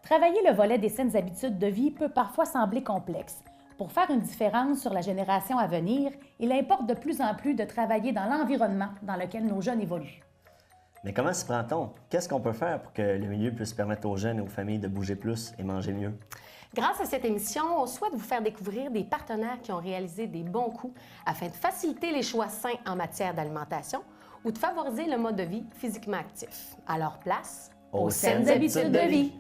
Travailler le volet des saines habitudes de vie peut parfois sembler complexe. Pour faire une différence sur la génération à venir, il importe de plus en plus de travailler dans l'environnement dans lequel nos jeunes évoluent. Mais comment s'y prend-on? Qu'est-ce qu'on peut faire pour que le milieu puisse permettre aux jeunes et aux familles de bouger plus et manger mieux? Grâce à cette émission, on souhaite vous faire découvrir des partenaires qui ont réalisé des bons coups afin de faciliter les choix sains en matière d'alimentation ou de favoriser le mode de vie physiquement actif. Alors place aux saines habitudes de vie.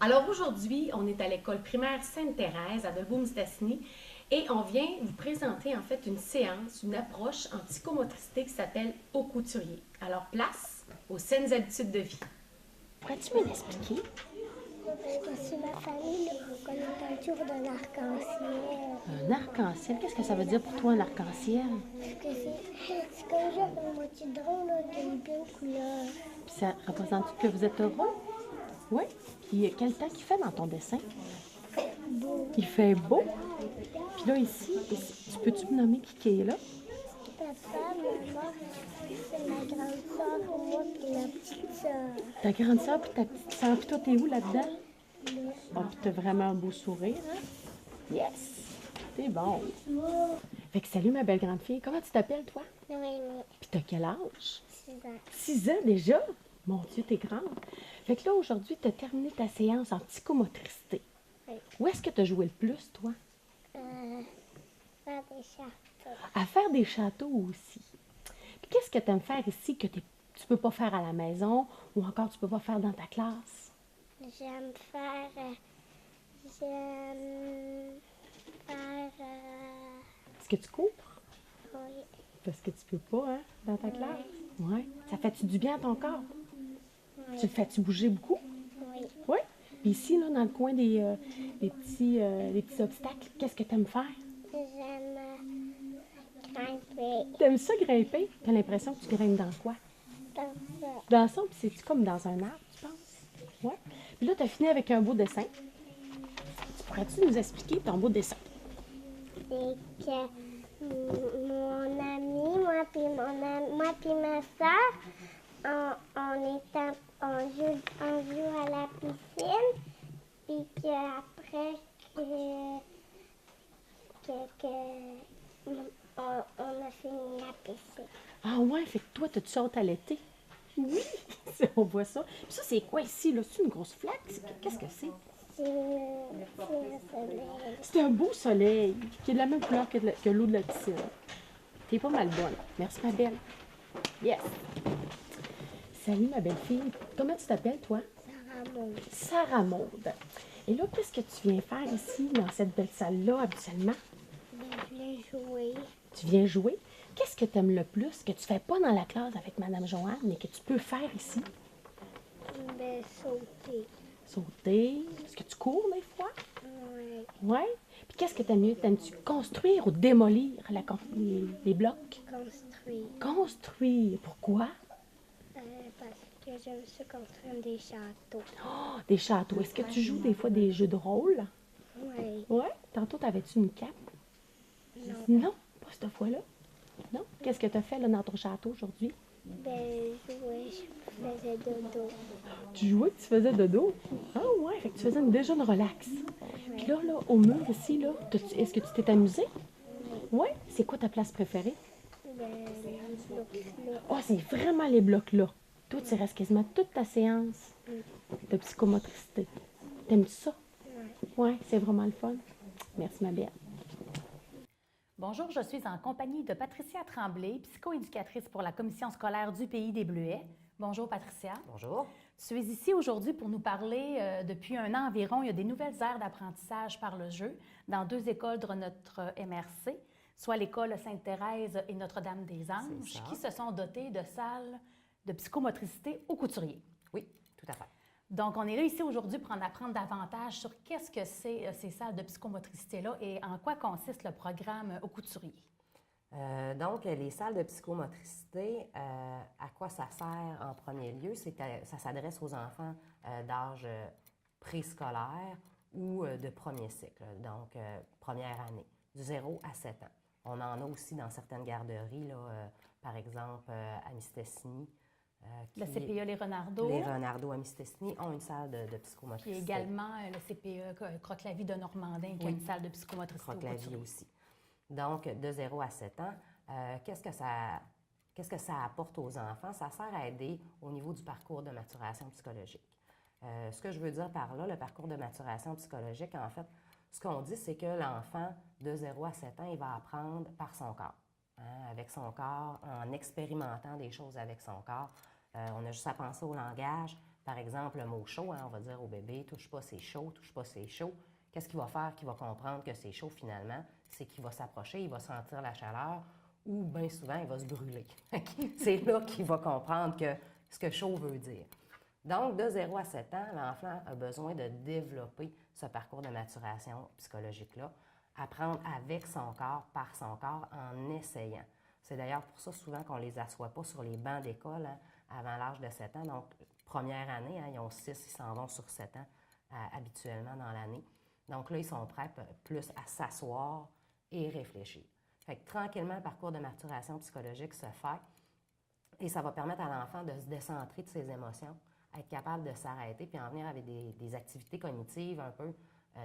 Alors aujourd'hui, on est à l'école primaire Sainte-Thérèse à Dolbeau-Mistassini et on vient vous présenter en fait une séance, une approche en psychomotricité qui s'appelle Au couturier. Alors place aux saines habitudes de vie. Pourrais-tu me l'expliquer? C'est ma famille, là, qu'on est autour d'un arc-en-ciel. Un arc-en-ciel, qu'est-ce que ça veut dire pour toi, un arc-en-ciel? Parce que c'est comme genre une moitié de rond, là, qui a une plein de couleurs. Puis ça représente que vous êtes heureux? Oui. Puis quel temps qu'il fait dans ton dessin? Beau. Il fait beau. Puis là, ici, peux-tu me nommer qui est là? Papa, maman, c'est ma grande soeur, moi, puis ma petite soeur. Ta grande soeur puis ta petite soeur. Puis toi, t'es où là-dedans? Oh, puis t'as vraiment un beau sourire, hein? Yes! T'es bon. Fait que salut, ma belle grande fille. Comment tu t'appelles, toi? Noémie, Puis t'as quel âge? 6 ans. 6 ans déjà? Mon Dieu, t'es grande. Fait que là, aujourd'hui, tu as terminé ta séance en psychomotricité. Oui. Où est-ce que tu as joué le plus, toi? Faire des châteaux. À faire des châteaux aussi. Puis qu'est-ce que tu aimes faire ici que tu peux pas faire à la maison ou encore tu peux pas faire dans ta classe? J'aime faire... Est-ce que tu cours? Oui. Parce que tu peux pas, hein, dans ta classe? Oui. Ça fait-tu du bien à ton corps? Oui. Tu le fais-tu bouger beaucoup? Oui. Oui. Puis ici, là, dans le coin des petits obstacles, qu'est-ce que tu aimes faire? J'aime grimper Tu aimes ça grimper? Tu as l'impression que tu grimpes dans quoi? dans ça. Dans ça, puis c'est-tu comme dans un arbre, tu penses? Oui. Puis là, tu as fini avec un beau dessin. Pourrais-tu nous expliquer ton beau dessin? C'est que mon ami, moi puis ma soeur, on joue à la piscine, puis qu'après on a fini la piscine. Ah ouais, fait que toi, tu sautes à l'été. Oui, on voit ça. Puis ça, c'est quoi ici, là? C'est une grosse flaque? Qu'est-ce que c'est? C'est le soleil. C'est un beau soleil qui est de la même couleur que l'eau de la piscine. T'es pas mal bonne. Merci, ma belle. Yes. Salut, ma belle fille. Comment tu t'appelles, toi? Sarah Maud. Sarah Maud. Et là, qu'est-ce que tu viens faire ici, dans cette belle salle-là, habituellement? Je voulais jouer. Tu viens jouer. Qu'est-ce que tu aimes le plus que tu fais pas dans la classe avec Madame Joanne, mais que tu peux faire ici? Sauter. Sauter. Est-ce que tu cours des fois? Oui. Oui. Puis qu'est-ce que tu aimes mieux? T'aimes-tu construire ou démolir les blocs? Construire. Construire. Pourquoi? Parce que j'aime ça construire des châteaux. Oh, des châteaux. Est-ce que tu joues des fois des jeux de rôle? Oui. Oui. Tantôt, t'avais-tu une cape? Non. Non, pas cette fois-là. Non? Qu'est-ce que tu as fait là, dans ton château aujourd'hui? Jouer, je faisais dodo. Tu jouais que tu faisais dodo? Ah ouais, fait que tu faisais une déjeune relax. Puis là, au mur ici, là, est-ce que tu t'es amusé? Oui. C'est quoi ta place préférée? Les blocs-là. Oh, c'est vraiment les blocs-là. Toi, tu restes quasiment toute ta séance de psychomotricité. T'aimes-tu ça? Oui, c'est vraiment le fun. Merci, ma belle. Bonjour, je suis en compagnie de Patricia Tremblay, psychoéducatrice pour la commission scolaire du Pays des Bleuets. Bonjour Patricia. Bonjour. Tu es ici aujourd'hui pour nous parler, depuis un an environ, il y a des nouvelles aires d'apprentissage par le jeu dans 2 écoles de notre MRC, soit l'école Sainte-Thérèse et Notre-Dame-des-Anges, qui se sont dotées de salles de psychomotricité au couturier. Oui, tout à fait. Donc, on est là ici aujourd'hui pour en apprendre davantage sur qu'est-ce que c'est ces salles de psychomotricité-là et en quoi consiste le programme Au Couturier. Donc, les salles de psychomotricité, à quoi ça sert en premier lieu? Ça s'adresse aux enfants d'âge préscolaire ou de premier cycle, donc première année, du 0 à 7 ans. On en a aussi dans certaines garderies, là, par exemple à Mistassini. Le CPE Les Renardeaux. Les Renardeaux à Mistassini ont une salle de psychomotricité. Puis également le CPE Croque-la-Vie de Normandin qui a une salle de psychomotricité. Croque-la-Vie aussi. Donc, de 0 à 7 ans, qu'est-ce que ça apporte aux enfants? Ça sert à aider au niveau du parcours de maturation psychologique. Ce que je veux dire par là, le parcours de maturation psychologique, en fait, ce qu'on dit, c'est que l'enfant de 0 à 7 ans, il va apprendre par son corps, avec son corps, en expérimentant des choses avec son corps. On a juste à penser au langage. Par exemple, le mot chaud, on va dire au bébé, touche pas, c'est chaud, touche pas, c'est chaud. Qu'est-ce qu'il va faire qu'il va comprendre que c'est chaud finalement? C'est qu'il va s'approcher, il va sentir la chaleur ou bien souvent, il va se brûler. C'est là qu'il va comprendre ce que chaud veut dire. Donc, de 0 à 7 ans, l'enfant a besoin de développer ce parcours de maturation psychologique-là, apprendre avec son corps, par son corps, en essayant. C'est d'ailleurs pour ça souvent qu'on ne les assoit pas sur les bancs d'école avant l'âge de 7 ans. Donc, première année, ils ont 6, ils s'en vont sur 7 ans habituellement dans l'année. Donc là, ils sont prêts plus à s'asseoir et réfléchir. Fait que tranquillement, le parcours de maturation psychologique se fait et ça va permettre à l'enfant de se décentrer de ses émotions, être capable de s'arrêter puis en venir avec des activités cognitives un peu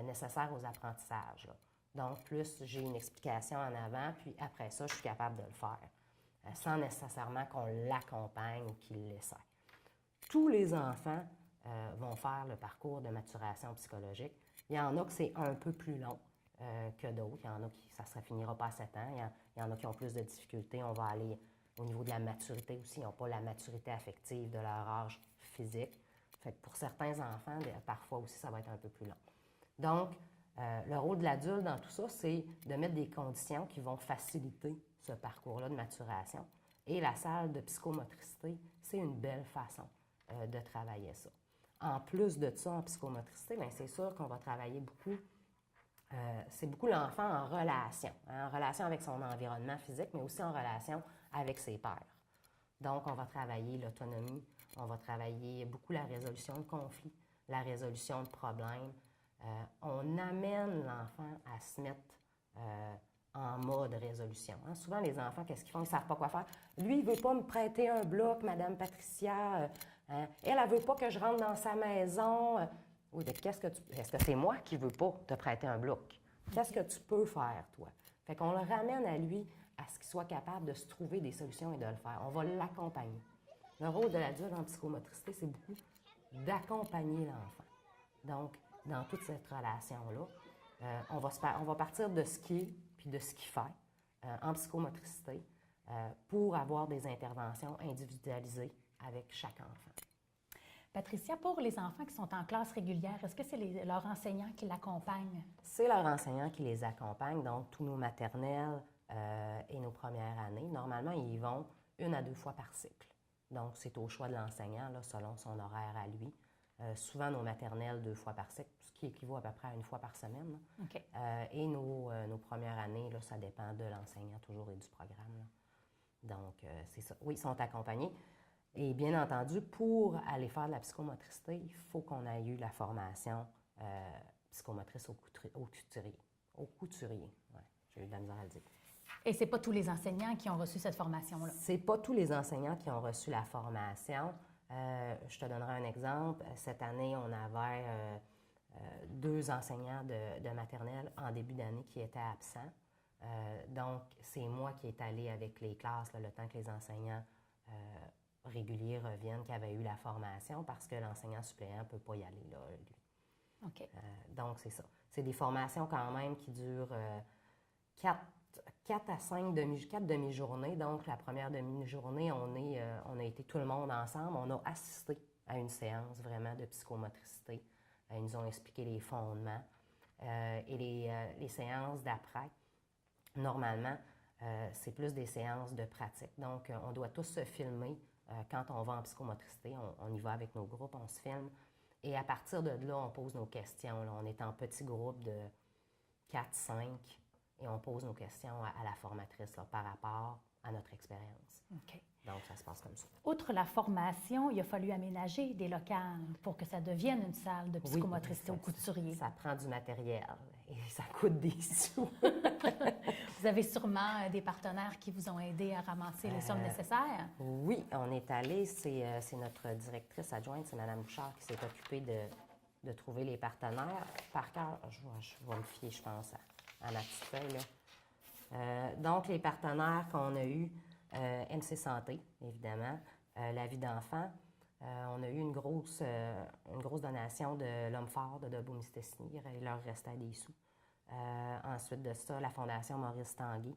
nécessaires aux apprentissages, là. Donc, plus j'ai une explication en avant, puis après ça, je suis capable de le faire, sans nécessairement qu'on l'accompagne ou qu'il l'essaie. Tous les enfants vont faire le parcours de maturation psychologique. Il y en a que c'est un peu plus long que d'autres. Il y en a qui, ça ne se finira pas à 7 ans. Il y en a qui ont plus de difficultés. On va aller au niveau de la maturité aussi. Ils n'ont pas la maturité affective de leur âge physique. Fait que pour certains enfants, parfois aussi, ça va être un peu plus long. Donc, le rôle de l'adulte dans tout ça, c'est de mettre des conditions qui vont faciliter ce parcours-là de maturation. Et la salle de psychomotricité, c'est une belle façon de travailler ça. En plus de ça, en psychomotricité, bien, c'est sûr qu'on va travailler beaucoup. C'est beaucoup l'enfant en relation avec son environnement physique, mais aussi en relation avec ses pairs. Donc, on va travailler l'autonomie, on va travailler beaucoup la résolution de conflits, la résolution de problèmes. On amène l'enfant à se mettre en mode résolution. Souvent, les enfants, qu'est-ce qu'ils font? Ils ne savent pas quoi faire. Lui, il ne veut pas me prêter un bloc, Madame Patricia. Elle ne veut pas que je rentre dans sa maison. Oui, mais est-ce que c'est moi qui ne veux pas te prêter un bloc? Qu'est-ce que tu peux faire, toi? Fait qu'on le ramène à lui à ce qu'il soit capable de se trouver des solutions et de le faire. On va l'accompagner. Le rôle de l'adulte en psychomotricité, c'est beaucoup d'accompagner l'enfant. Donc, dans toute cette relation-là, on va partir de ce qui est puis de ce qu'il fait en psychomotricité pour avoir des interventions individualisées avec chaque enfant. Patricia, pour les enfants qui sont en classe régulière, est-ce que c'est leur enseignant qui l'accompagne? C'est leur enseignant qui les accompagne, donc tous nos maternelles et nos premières années. Normalement, ils y vont 1 à 2 fois par cycle. Donc, c'est au choix de l'enseignant, là, selon son horaire à lui. Souvent, nos maternelles 2 fois par cycle, ce qui équivaut à peu près à 1 fois par semaine. Okay. Et nos premières années, là, ça dépend de l'enseignant toujours et du programme, là. Donc, c'est ça. Oui, ils sont accompagnés. Et bien entendu, pour aller faire de la psychomotricité, il faut qu'on ait eu la formation psychomotrice au couturier. Au couturier, oui, j'ai eu de la misère à le dire. Et ce n'est pas tous les enseignants qui ont reçu cette formation-là? Ce n'est pas tous les enseignants qui ont reçu la formation. Je te donnerai un exemple. Cette année, on avait 2 enseignants de maternelle en début d'année qui étaient absents. Donc, c'est moi qui est allée avec les classes là, le temps que les enseignants réguliers reviennent, qui avaient eu la formation, parce que l'enseignant suppléant ne peut pas y aller, là, lui. OK. Donc, c'est ça. C'est des formations quand même qui durent 4 à 5 demi-journées. Donc, la première demi-journée, on a été tout le monde ensemble. On a assisté à une séance vraiment de psychomotricité. Ils nous ont expliqué les fondements. Et les séances d'après, normalement, c'est plus des séances de pratique. Donc, on doit tous se filmer quand on va en psychomotricité. On y va avec nos groupes, on se filme. Et à partir de là, on pose nos questions. Là. On est en petits groupes de 4-5 et on pose nos questions à la formatrice là, par rapport à notre expérience. OK. Donc, ça se passe comme ça. Outre la formation, il a fallu aménager des locales pour que ça devienne une salle de psychomotricité au couturier. Ça prend du matériel et ça coûte des sous. Vous avez sûrement des partenaires qui vous ont aidé à ramasser les sommes nécessaires. Oui, on est allé, c'est notre directrice adjointe, c'est Mme Bouchard, qui s'est occupée de trouver les partenaires. Par cœur, je vais me fier, je pense, à ma petite feuille, là. Donc, les partenaires qu'on a eus, MC Santé, évidemment, La Vie d'enfant. On a eu une grosse donation de l'Homme fort de Debout-Mistassini. Il leur restait des sous. Ensuite de ça, la Fondation Maurice Tanguay,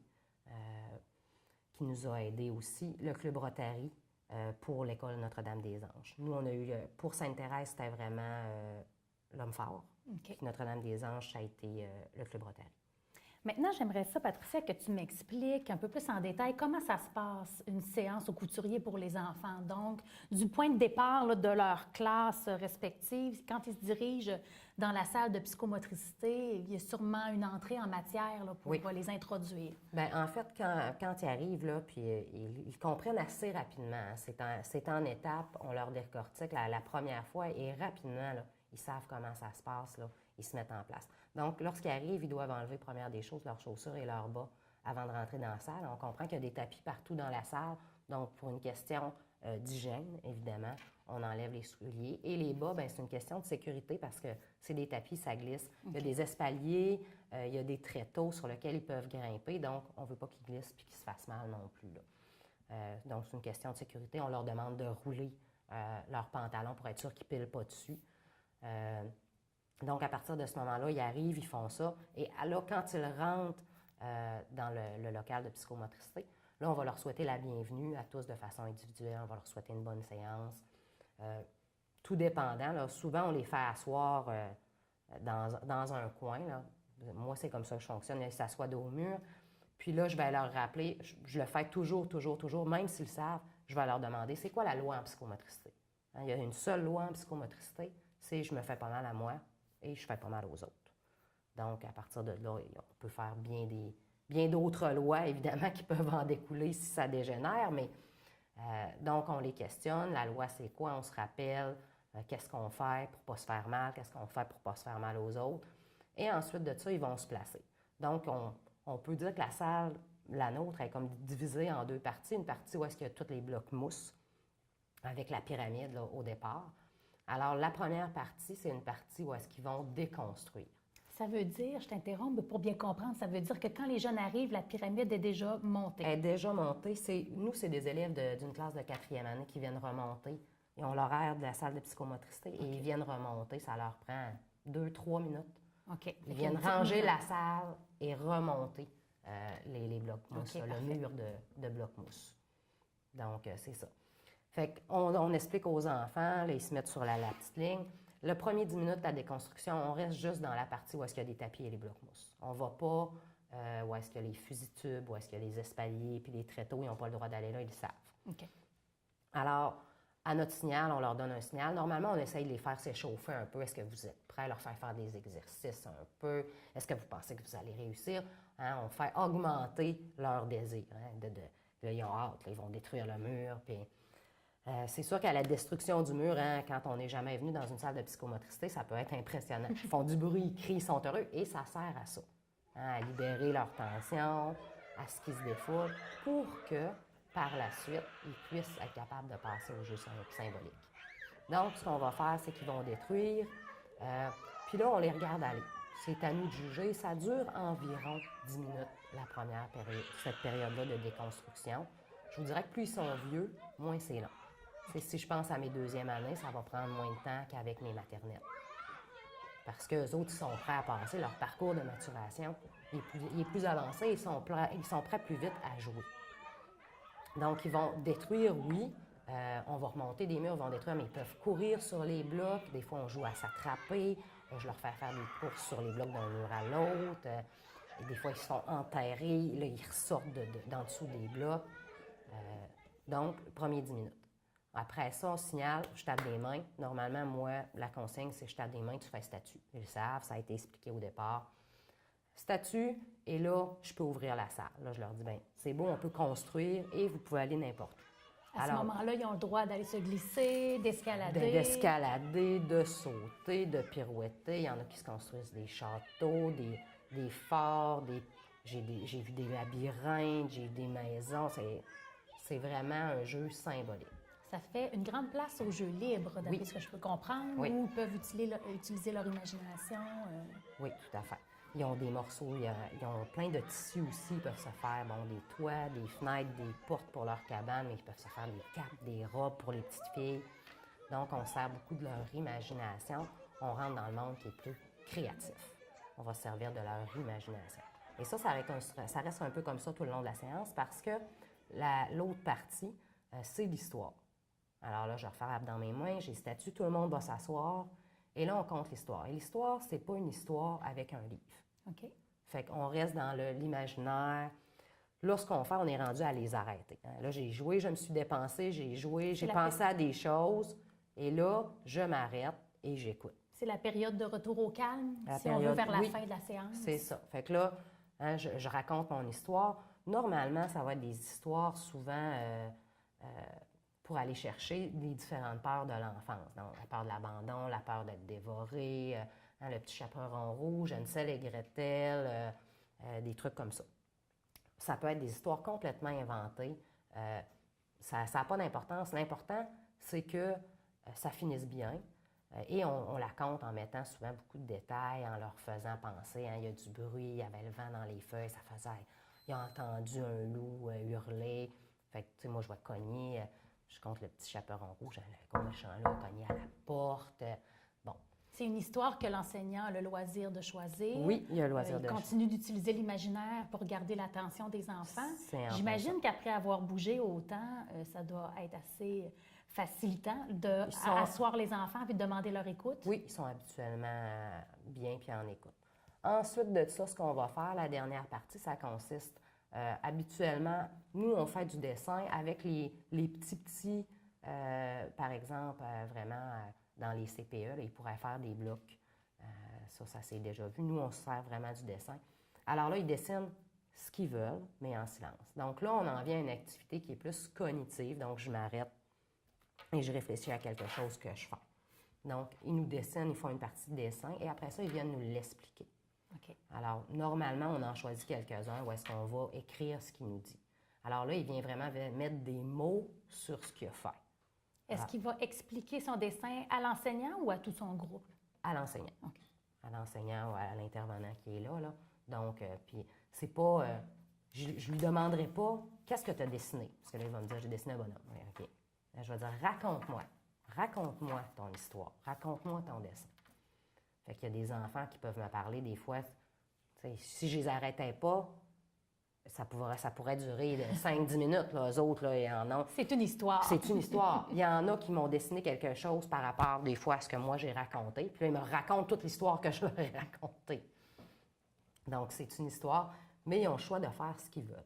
qui nous a aidés aussi. Le Club Rotary pour l'École Notre-Dame-des-Anges. Nous, on a eu, pour Sainte-Thérèse, c'était vraiment l'Homme fort. OK. Puis Notre-Dame-des-Anges, ça a été le Club Rotary. Maintenant, j'aimerais ça, Patricia, que tu m'expliques un peu plus en détail comment ça se passe, une séance au couturier pour les enfants. Donc, du point de départ là, de leur classe respective, quand ils se dirigent dans la salle de psychomotricité, il y a sûrement une entrée en matière là, pour les introduire. Bien, en fait, quand ils arrivent, là, puis ils comprennent assez rapidement. Hein. C'est en étapes, on leur décortique la première fois et rapidement, là, ils savent comment ça se passe, là, ils se mettent en place. Donc, lorsqu'ils arrivent, ils doivent enlever, première des choses, leurs chaussures et leurs bas avant de rentrer dans la salle. On comprend qu'il y a des tapis partout dans la salle. Donc, pour une question d'hygiène, évidemment, on enlève les souliers. Et les bas, bien, c'est une question de sécurité parce que c'est des tapis, ça glisse. Il y a des espaliers, il y a des tréteaux sur lesquels ils peuvent grimper. Donc, on ne veut pas qu'ils glissent et qu'ils se fassent mal non plus, là. Donc, c'est une question de sécurité. On leur demande de rouler leurs pantalons pour être sûr qu'ils ne pilent pas dessus. Donc, à partir de ce moment-là, ils arrivent, ils font ça. Et là, quand ils rentrent dans le local de psychomotricité, là, on va leur souhaiter la bienvenue à tous de façon individuelle. On va leur souhaiter une bonne séance. Tout dépendant, là, souvent, on les fait asseoir dans un coin. Là. Moi, c'est comme ça que je fonctionne. Ils s'assoient dos au mur. Puis là, je vais leur rappeler, je le fais toujours, même s'ils savent, je vais leur demander, c'est quoi la loi en psychomotricité? Hein, il y a une seule loi en psychomotricité, c'est je me fais pas mal à moi et je fais pas mal aux autres. Donc, à partir de là, on peut faire bien d'autres lois, évidemment, qui peuvent en découler si ça dégénère, mais donc, on les questionne. La loi, c'est quoi? On se rappelle qu'est-ce qu'on fait pour ne pas se faire mal, qu'est-ce qu'on fait pour ne pas se faire mal aux autres. Et ensuite de ça, ils vont se placer. Donc, on peut dire que la salle, la nôtre, est comme divisée en deux parties. Une partie où est-ce qu'il y a tous les blocs mousse avec la pyramide là, au départ. Alors, la première partie, c'est une partie où est-ce qu'ils vont déconstruire. Ça veut dire, je t'interromps, mais pour bien comprendre, ça veut dire que quand les jeunes arrivent, la pyramide est déjà montée. Elle est déjà montée. Nous, c'est des élèves d'une classe de 4e année qui viennent remonter. Ils ont l'horaire de la salle de psychomotricité et ils viennent remonter. Ça leur prend 2-3 minutes. OK. Ils viennent ranger la salle et remonter les blocs mousse, le mur de blocs mousse. Donc, c'est ça. Fait qu'on explique aux enfants, là, ils se mettent sur la petite ligne. Le premier 10 minutes de la déconstruction, on reste juste dans la partie où est-ce qu'il y a des tapis et les blocs mousse. On ne va pas où est-ce qu'il y a les fusils-tubes, où est-ce qu'il y a les espaliers, puis les tréteaux, ils n'ont pas le droit d'aller là, ils le savent. OK. Alors, à notre signal, on leur donne un signal. Normalement, on essaye de les faire s'échauffer un peu. Est-ce que vous êtes prêts à leur faire des exercices un peu? Est-ce que vous pensez que vous allez réussir? Hein, on fait augmenter leur désir. Hein, ils ont hâte, là, ils vont détruire le mur, puis... c'est sûr qu'à la destruction du mur, hein, quand on n'est jamais venu dans une salle de psychomotricité, ça peut être impressionnant. Ils font du bruit, ils crient, ils sont heureux, et ça sert à ça, hein, à libérer leur tension, à ce qu'ils se défoulent, pour que, par la suite, ils puissent être capables de passer au jeu symbolique. Donc, ce qu'on va faire, c'est qu'ils vont détruire, puis là, on les regarde aller. C'est à nous de juger. Ça dure environ 10 minutes, la première période, cette période-là de déconstruction. Je vous dirais que plus ils sont vieux, moins c'est long. Si je pense à mes 2e années, ça va prendre moins de temps qu'avec mes maternelles. Parce qu'eux autres, ils sont prêts à passer. Leur parcours de maturation il est plus avancé. Ils sont prêts plus vite à jouer. Donc, ils vont détruire, oui. On va remonter des murs, ils vont détruire, mais ils peuvent courir sur les blocs. Des fois, on joue à s'attraper. Je leur fais faire des courses sur les blocs d'un mur à l'autre. Et des fois, ils sont enterrés. Là, ils ressortent d'en dessous des blocs. Donc, premier 10 minutes. Après ça, on signale, je tape des mains. Normalement, moi, la consigne, c'est je tape des mains, tu fais statut. Ils le savent, ça a été expliqué au départ. Statut, et là, je peux ouvrir la salle. Là, je leur dis, bien, c'est beau, on peut construire et vous pouvez aller n'importe où. À ce moment-là, ils ont le droit d'aller se glisser, d'escalader. D'escalader, de sauter, de pirouetter. Il y en a qui se construisent des châteaux, des forts, j'ai vu des labyrinthes, j'ai vu des maisons. C'est vraiment un jeu symbolique. Ça fait une grande place aux jeux libres, d'après ce que je peux comprendre, Oui. où ils peuvent utiliser leur imagination. Oui, tout à fait. Ils ont des morceaux, ils ont plein de tissus aussi. Ils peuvent se faire des toits, des fenêtres, des portes pour leur cabane, mais ils peuvent se faire des capes, des robes pour les petites filles. Donc, on sert beaucoup de leur imagination. On rentre dans le monde qui est plus créatif. On va se servir de leur imagination. Et ça reste un peu comme ça tout le long de la séance parce que l'autre partie, c'est l'histoire. Alors là, je vais refaire dans mes mains, j'ai statut, tout le monde va s'asseoir. Et là, on compte l'histoire. Et l'histoire, c'est pas une histoire avec un livre. OK. Fait qu'on reste dans l'imaginaire. Là, ce qu'on fait, on est rendu à les arrêter. Là, j'ai joué, je me suis dépensée, j'ai joué, j'ai pensé à des choses. Et là, je m'arrête et j'écoute. C'est la période de retour au calme, on veut, vers la fin de la séance. C'est ça. Fait que là, je raconte mon histoire. Normalement, ça va être des histoires souvent pour aller chercher les différentes peurs de l'enfance. Donc, la peur de l'abandon, la peur d'être dévoré, le petit chaperon rouge, Hansel et Gretel, des trucs comme ça. Ça peut être des histoires complètement inventées. Ça n'a pas d'importance. L'important, c'est que ça finisse bien. Et on la compte en mettant souvent beaucoup de détails, en leur faisant penser. Il y a du bruit, il y avait le vent dans les feuilles, ça faisait... Ils ont entendu un loup hurler. Fait que, tu sais, moi, je vais cogner... Je compte le petit chaperon rouge, le gros méchant-là, cogner à la porte. Bon. C'est une histoire que l'enseignant a le loisir de choisir. Oui, il a le loisir de choisir. Il continue d'utiliser l'imaginaire pour garder l'attention des enfants. J'imagine ça. qu'après avoir bougé autant, ça doit être assez facilitant d'asseoir les enfants et de demander leur écoute. Oui, ils sont habituellement bien puis en écoute. Ensuite de ça, ce qu'on va faire, la dernière partie, ça consiste... habituellement, nous, on fait du dessin avec les petits, par exemple, vraiment dans les CPE, là, ils pourraient faire des blocs. Ça s'est déjà vu. Nous, on se sert vraiment du dessin. Alors là, ils dessinent ce qu'ils veulent, mais en silence. Donc là, on en vient à une activité qui est plus cognitive. Donc, je m'arrête et je réfléchis à quelque chose que je fais. Donc, ils nous dessinent, ils font une partie de dessin et après ça, ils viennent nous l'expliquer. Okay. Alors, normalement, on en choisit quelques-uns où est-ce qu'on va écrire ce qu'il nous dit. Alors là, il vient vraiment mettre des mots sur ce qu'il a fait. Est-ce qu'il va expliquer son dessin à l'enseignant ou à tout son groupe? À l'enseignant. Okay. À l'enseignant ou à l'intervenant qui est là. Donc, puis c'est pas... je lui demanderai pas « Qu'est-ce que tu as dessiné? » Parce que là, il va me dire « J'ai dessiné un bonhomme. » Oui, OK. Là, je vais dire « Raconte-moi. Raconte-moi ton histoire. Raconte-moi ton dessin. » Fait qu'il y a des enfants qui peuvent me parler des fois. Si je les arrêtais pas, ça pourrait durer 5-10 minutes. Là. Eux autres, là, il y en a. C'est une histoire. C'est une histoire. Il y en a qui m'ont dessiné quelque chose par rapport, des fois, à ce que moi j'ai raconté. Puis là, ils me racontent toute l'histoire que je leur ai racontée. Donc, c'est une histoire, mais ils ont le choix de faire ce qu'ils veulent.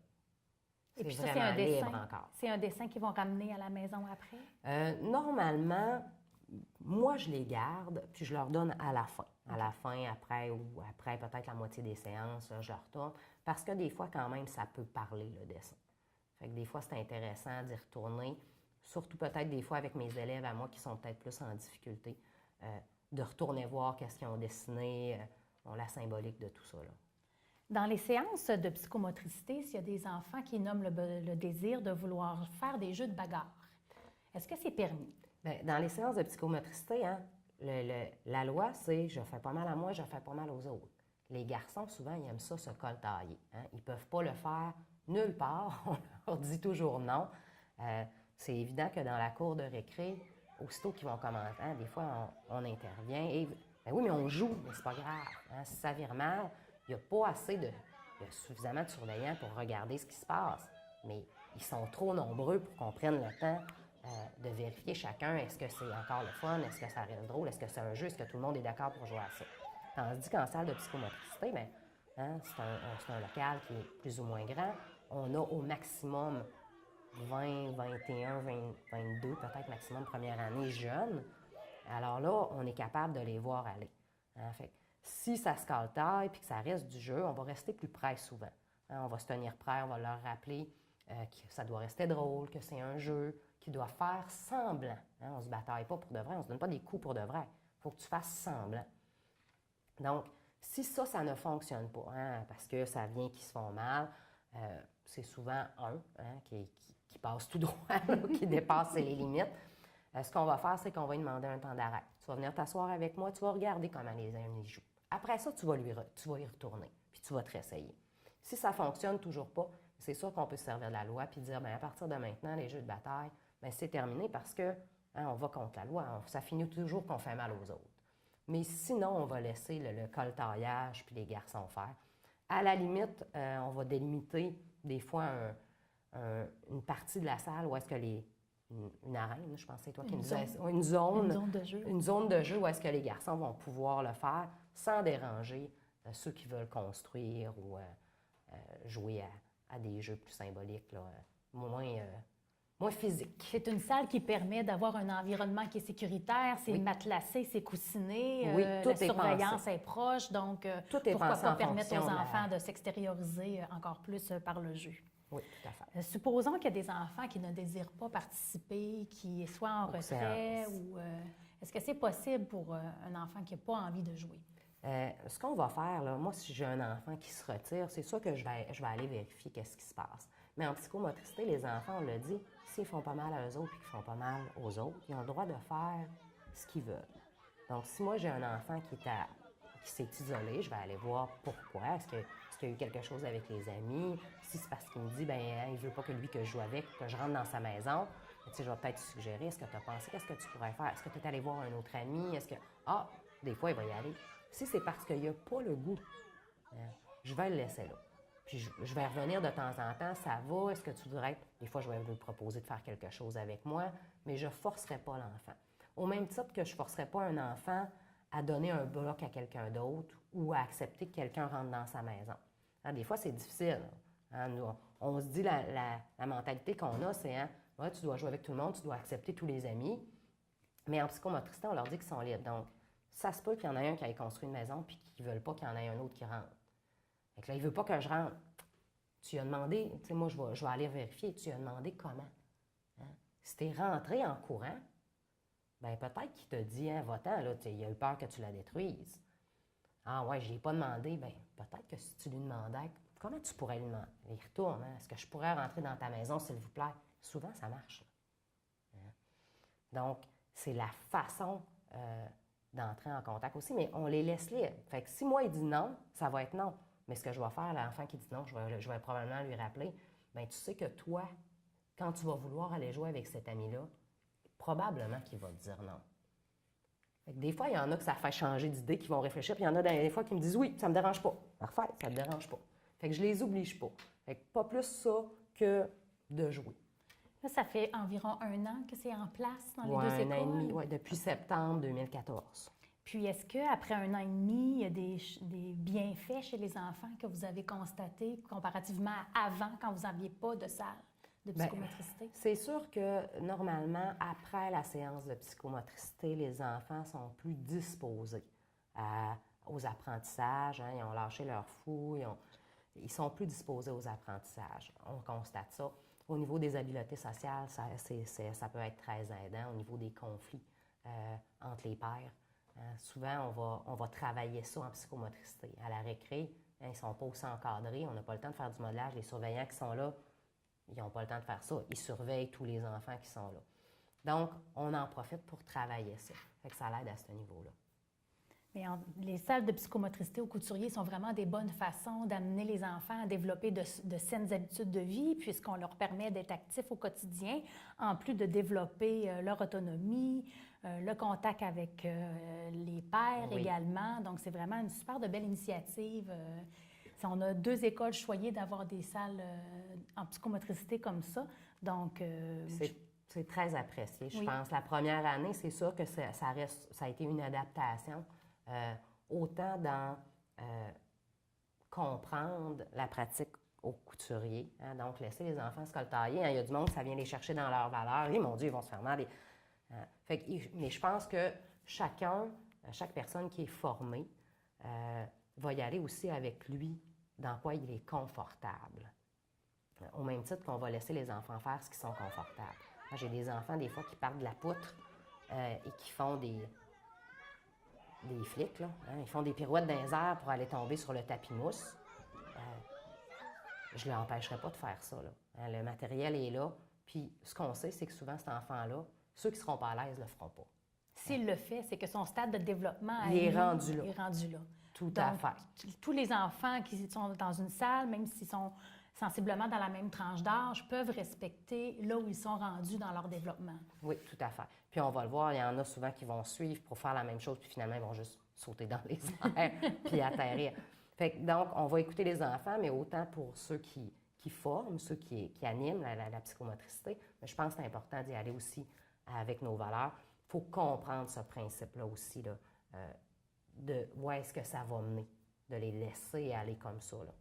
Et puis ça, vraiment c'est un dessin. libre encore. C'est un dessin qu'ils vont ramener à la maison après? Normalement, moi, je les garde, puis je leur donne à la fin. À la fin, après peut-être la moitié des séances, là, je leur retourne. Parce que des fois, quand même, ça peut parler, le dessin. Fait que des fois, c'est intéressant d'y retourner, surtout peut-être des fois avec mes élèves à moi qui sont peut-être plus en difficulté, de retourner voir qu'est-ce qu'ils ont dessiné, la symbolique de tout ça, là. Dans les séances de psychomotricité, s'il y a des enfants qui nomment le désir de vouloir faire des jeux de bagarre, est-ce que c'est permis? Bien, dans les séances de psychomotricité, la loi, c'est « je fais pas mal à moi, je fais pas mal aux autres ». Les garçons, souvent, ils aiment ça se coltailler. Ils ne peuvent pas le faire nulle part. On leur dit toujours non. C'est évident que dans la cour de récré, aussitôt qu'ils vont commenter, des fois, on intervient. Et, ben oui, mais on joue, mais c'est pas grave. Si ça vire mal, il n'y a pas assez il y a suffisamment de surveillants pour regarder ce qui se passe. Mais ils sont trop nombreux pour qu'on prenne le temps de vérifier chacun. Est-ce que c'est encore le fun? Est-ce que ça reste drôle? Est-ce que c'est un jeu? Est-ce que tout le monde est d'accord pour jouer à ça? Tandis qu'en salle de psychomotricité, c'est un local qui est plus ou moins grand. On a au maximum 20, 21, 20, 22, peut-être maximum première année jeunes, alors là, on est capable de les voir aller. Hein? Fait que si ça se caltaille puis que ça reste du jeu, on va rester plus près souvent. Hein? On va se tenir prêt, on va leur rappeler que ça doit rester drôle, que c'est un jeu, qu'ils doivent faire semblant. Hein? On ne se bataille pas pour de vrai, on ne se donne pas des coups pour de vrai. Il faut que tu fasses semblant. Donc, si ça ne fonctionne pas, hein, parce que ça vient qu'ils se font mal, c'est souvent un qui passe tout droit, là, qui dépasse les limites. Ce qu'on va faire, c'est qu'on va lui demander un temps d'arrêt. Tu vas venir t'asseoir avec moi, tu vas regarder comment les amis jouent. Après ça, tu vas y retourner, puis tu vas te réessayer. Si ça ne fonctionne toujours pas, c'est sûr qu'on peut se servir de la loi puis dire, bien, à partir de maintenant, les jeux de bataille, bien, c'est terminé parce que on va contre la loi. Ça finit toujours qu'on fait mal aux autres. Mais sinon, on va laisser le coltaillage puis les garçons faire. À la limite, on va délimiter des fois une partie de la salle où est-ce que une arène, je pense que c'est toi qui me disais, une zone de jeu. Une zone de jeu où est-ce que les garçons vont pouvoir le faire sans déranger ceux qui veulent construire ou jouer à des jeux plus symboliques, là, moins physiques. C'est une salle qui permet d'avoir un environnement qui est sécuritaire, c'est matelassé, c'est coussiné, Oui, tout la est surveillance pensé. est proche, donc Tout est pourquoi pensé pas en permettre aux fonction de la- enfants de s'extérioriser encore plus par le jeu. Oui, tout à fait. Supposons qu'il y a des enfants qui ne désirent pas participer, qui soient en retrait, séance. ou est-ce que c'est possible pour un enfant qui n'a pas envie de jouer? Ce qu'on va faire, là, moi, si j'ai un enfant qui se retire, c'est sûr que je vais aller vérifier qu'est-ce qui se passe. Mais en psychomotricité, les enfants, on l'a dit, s'ils font pas mal à eux autres et qu'ils font pas mal aux autres, ils ont le droit de faire ce qu'ils veulent. Donc, si moi, j'ai un enfant qui s'est isolé, je vais aller voir pourquoi. Est-ce qu'il y a eu quelque chose avec les amis? Si c'est parce qu'il me dit, bien, il veut pas que je joue avec, que je rentre dans sa maison, tu sais, je vais peut-être suggérer, est-ce que tu as pensé, qu'est-ce que tu pourrais faire? Est-ce que tu es allé voir un autre ami? Des fois, il va y aller. Si c'est parce qu'il n'y a pas le goût, je vais le laisser là. Puis je vais revenir de temps en temps, ça va, est-ce que tu voudrais... Des fois, je vais lui proposer de faire quelque chose avec moi, mais je ne forcerai pas l'enfant. Au même titre que je ne forcerai pas un enfant à donner un bloc à quelqu'un d'autre ou à accepter que quelqu'un rentre dans sa maison. Hein, des fois, c'est difficile. Hein, on se dit, la mentalité qu'on a, c'est tu dois jouer avec tout le monde, tu dois accepter tous les amis. Mais en psychomotricité, on leur dit qu'ils sont libres. Donc, ça se peut qu'il y en ait un qui ait construit une maison puis qu'ils ne veulent pas qu'il y en ait un autre qui rentre. Fait que là, il ne veut pas que je rentre. Tu lui as demandé, tu sais, moi, je vais aller vérifier. Tu lui as demandé comment. Hein? Si tu es rentré en courant, bien, peut-être qu'il t'a dit, va-t'en, là, il a eu peur que tu la détruises. Ah, ouais, je ne l'ai pas demandé. Bien, peut-être que si tu lui demandais, comment tu pourrais lui demander? Il retourne, hein? Est-ce que je pourrais rentrer dans ta maison, s'il vous plaît? Souvent, ça marche. Hein? Donc, c'est la façon d'entrer en contact aussi, mais on les laisse libres. Fait que si moi, il dit non, ça va être non. Mais ce que je vais faire, l'enfant qui dit non, je vais probablement lui rappeler, bien, tu sais que toi, quand tu vas vouloir aller jouer avec cet ami-là, probablement qu'il va te dire non. Fait que des fois, il y en a que ça fait changer d'idée, qui vont réfléchir, puis il y en a des fois qui me disent oui, ça me dérange pas. Parfait, ça te dérange pas. Fait que je les oblige pas. Fait que pas plus ça que de jouer. Là, ça fait environ 1 an que c'est en place dans les Ouais, deux écoles. 1 an et demi, ouais, depuis septembre 2014. Puis, est-ce qu'après 1 an et demi, il y a des bienfaits chez les enfants que vous avez constatés comparativement à avant, quand vous n'aviez pas de salle de psychomotricité? C'est sûr que, normalement, après la séance de psychomotricité, les enfants sont plus disposés aux apprentissages. Hein, ils ont lâché leur fou, ils sont plus disposés aux apprentissages. On constate ça. Au niveau des habiletés sociales, ça peut être très aidant. Au niveau des conflits entre les pairs, souvent, on va travailler ça en psychomotricité. À la récré, ils ne sont pas aussi encadrés, on n'a pas le temps de faire du modelage. Les surveillants qui sont là, ils n'ont pas le temps de faire ça. Ils surveillent tous les enfants qui sont là. Donc, on en profite pour travailler ça. Fait que ça l'aide à ce niveau-là. Mais les salles de psychomotricité au couturier sont vraiment des bonnes façons d'amener les enfants à développer de saines habitudes de vie, puisqu'on leur permet d'être actifs au quotidien, en plus de développer leur autonomie, le contact avec les pairs également. Donc, c'est vraiment une super de belle initiative. On a 2 écoles choyées d'avoir des salles en psychomotricité comme ça. Donc, c'est très apprécié, je pense. La première année, c'est sûr que ça a été une adaptation. Autant dans comprendre la pratique au couturier. Hein. Donc, laisser les enfants se coltailler. Hein. Il y a du monde, ça vient les chercher dans leur valeur. Et mon Dieu, ils vont se faire mal. Mais je pense que chaque personne qui est formée va y aller aussi avec lui dans quoi il est confortable. Au même titre qu'on va laisser les enfants faire ce qui sont confortables. Moi, j'ai des enfants, des fois, qui partent de la poutre et qui font des flics, là. Hein? Ils font des pirouettes dans les airs pour aller tomber sur le tapis mousse. Je ne l'empêcherai pas de faire ça, là. Hein? Le matériel est là. Puis, ce qu'on sait, c'est que souvent, cet enfant-là, ceux qui ne seront pas à l'aise ne le feront pas. S'il le fait, c'est que son stade de développement Il est rendu là. est rendu là. Tout à Donc, fait. tous les enfants qui sont dans une salle, même s'ils sont sensiblement dans la même tranche d'âge, peuvent respecter là où ils sont rendus dans leur développement. Oui, tout à fait. Puis on va le voir, il y en a souvent qui vont suivre pour faire la même chose, puis finalement, ils vont juste sauter dans les airs puis atterrir. Donc, on va écouter les enfants, mais autant pour ceux qui forment, ceux qui animent la psychomotricité, mais je pense que c'est important d'y aller aussi avec nos valeurs. Il faut comprendre ce principe-là aussi, là, de où est-ce que ça va mener, de les laisser aller comme ça, là.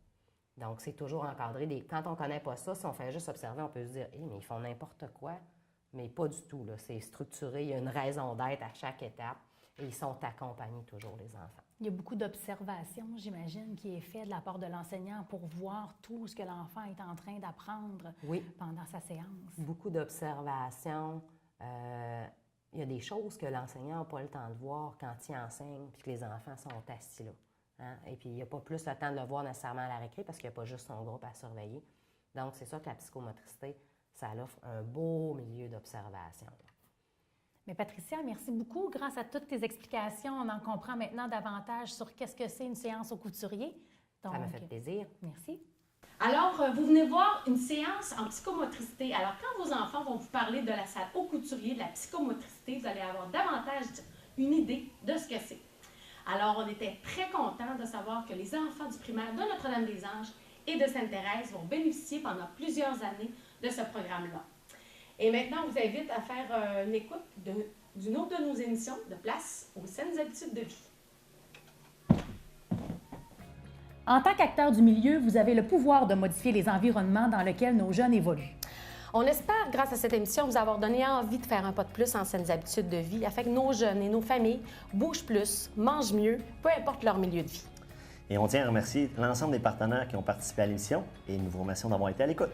Donc, c'est toujours encadré. Quand on ne connaît pas ça, si on fait juste observer, on peut se dire « mais ils font n'importe quoi », mais pas du tout, là. C'est structuré, il y a une raison d'être à chaque étape et ils sont accompagnés toujours, les enfants. Il y a beaucoup d'observation, j'imagine, qui est fait de la part de l'enseignant pour voir tout ce que l'enfant est en train d'apprendre pendant sa séance. Beaucoup d'observations. Il y a des choses que l'enseignant n'a pas le temps de voir quand il enseigne puis que les enfants sont assis là. Hein? Et puis, il n'y a pas plus le temps de le voir nécessairement à la récré parce qu'il n'y a pas juste son groupe à surveiller. Donc, c'est sûr que la psychomotricité, ça offre un beau milieu d'observation. Mais Patricia, merci beaucoup. Grâce à toutes tes explications, on en comprend maintenant davantage sur qu'est-ce que c'est une séance au couturier. Donc, ça m'a fait plaisir. Merci. Alors, vous venez voir une séance en psychomotricité. Alors, quand vos enfants vont vous parler de la salle au couturier, de la psychomotricité, vous allez avoir davantage une idée de ce que c'est. Alors, on était très contents de savoir que les enfants du primaire de Notre-Dame-des-Anges et de Sainte-Thérèse vont bénéficier pendant plusieurs années de ce programme-là. Et maintenant, on vous invite à faire une écoute d'une autre de nos émissions de Place aux saines habitudes de vie. En tant qu'acteur du milieu, vous avez le pouvoir de modifier les environnements dans lesquels nos jeunes évoluent. On espère, grâce à cette émission, vous avoir donné envie de faire un pas de plus en saines habitudes de vie afin que nos jeunes et nos familles bougent plus, mangent mieux, peu importe leur milieu de vie. Et on tient à remercier l'ensemble des partenaires qui ont participé à l'émission et nous vous remercions d'avoir été à l'écoute.